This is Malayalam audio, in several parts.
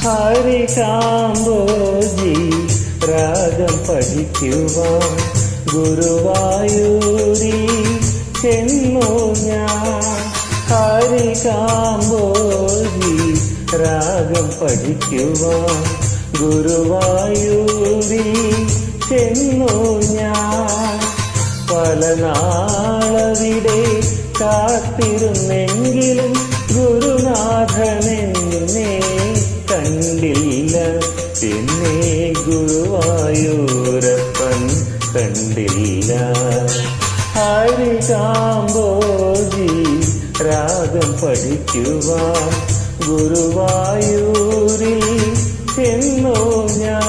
ഹരികാംബോജി രാഗം പഠിക്കുവാൻ ഗുരുവായൂരിൽ ചെന്നു ഞാൻ. ഹരികാംബോജി രാഗം പഠിക്കുവാൻ ഗുരുവായൂരിൽ ചെന്നു ഞാൻ. പല നാളവിടെ കാത്തിരുന്നെങ്കിലും ഗുരുനാഥനെന്നെ കണ്ടില്ല. പിന്നെ ഗുരുവായൂരപ്പൻ കണ്ടില്ല. ഹരികാംബോജി രാഗം പഠിക്കുവാൻ ഗുരുവായൂരിൽ ചെന്നു ഞാൻ.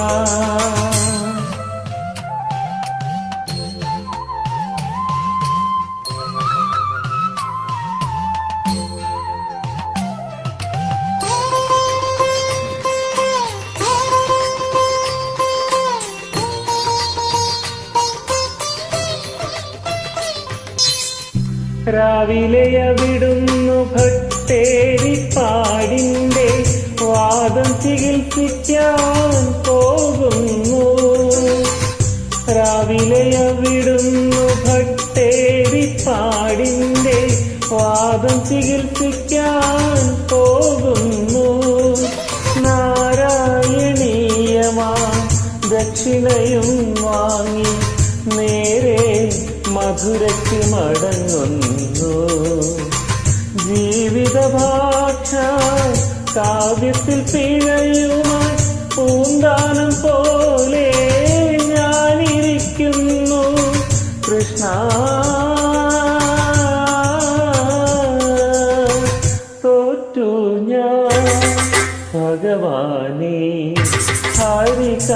രാവിലെ അവിടുന്നു ഭട്ടേരിപ്പാടിന്റെ വാദം ചികിത്സിക്കാൻ പോകുന്നു. രാവിലെ അവിടുന്നു ഭട്ടേരിപ്പാടിന്റെ വാദം ചികിത്സിക്കാൻ പോകുന്നു. നാരായണീയമാ ദക്ഷിണയും വാങ്ങി നേരെ മധുരയ്ക്ക് മടങ്ങുന്നു. ജീവിതഭാഷ കാവ്യത്തിൽ പിഴയുമായി പൂന്താനം പോലെ ഞാനിരിക്കുന്നു. കൃഷ്ണ തോറ്റു ഞാൻ ഭഗവാനേ. ഹരികാംബോജി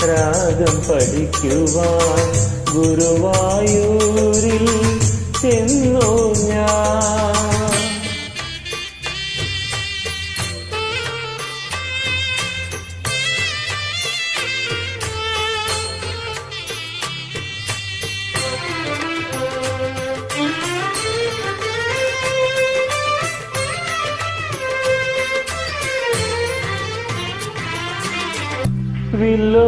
രാഗം പഠിക്കുവാൻ ഗുരുവായൂരിൽ ചെന്നു ഞാൻ.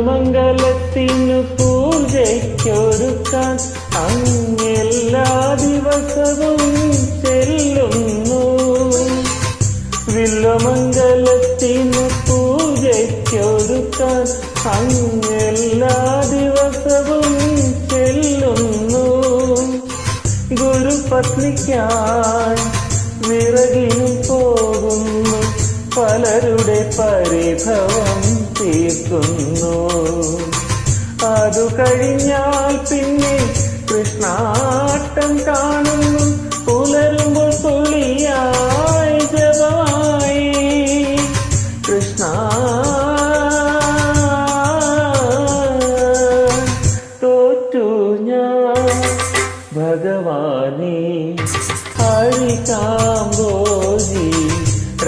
വില്ലുമംഗലത്തിനു പൂജയ്ക്കൊരുക്കാൻ അങ്ങെല്ലാ ദിവസവും ചെല്ലുന്നു. വില്ലുമംഗലത്തിനു പൂജയ്ക്കൊരുക്കാൻ അങ്ങെല്ലാ ദിവസവും ചെല്ലുന്നു. ഗുരുപത്നിക്കായി വിറകിനും പോകുന്നു. പലരുടെ പരിഭവം തീർക്കുന്നു. അതു കഴിഞ്ഞാൽ പിന്നെ കൃഷ്ണാട്ടം കാണുന്നു. പുലരുമ്പോൾ തുളിയായി ജപമായി കൃഷ്ണ തോറ്റു ഞാൻ ഭഗവാനേ. ഹരികാംബോജി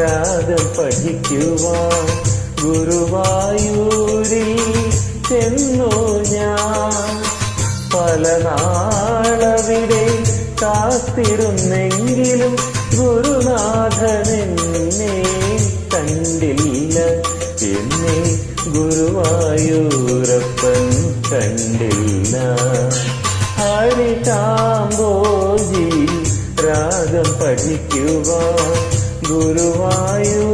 രാഗം പഠിക്കുവാൻ ഗുരുവായൂരിൽ ചെന്നു ഞാൻ. പല നാളവിടെ കാത്തിരുന്നെങ്കിലും ഗുരുനാഥനെന്നെ കണ്ടില്ല. എന്നെ ഗുരുവായൂരപ്പൻ കണ്ടില്ല. ഹരികാംബോജി രാഗം പഠിക്കുവാൻ ഗുരുവായൂർ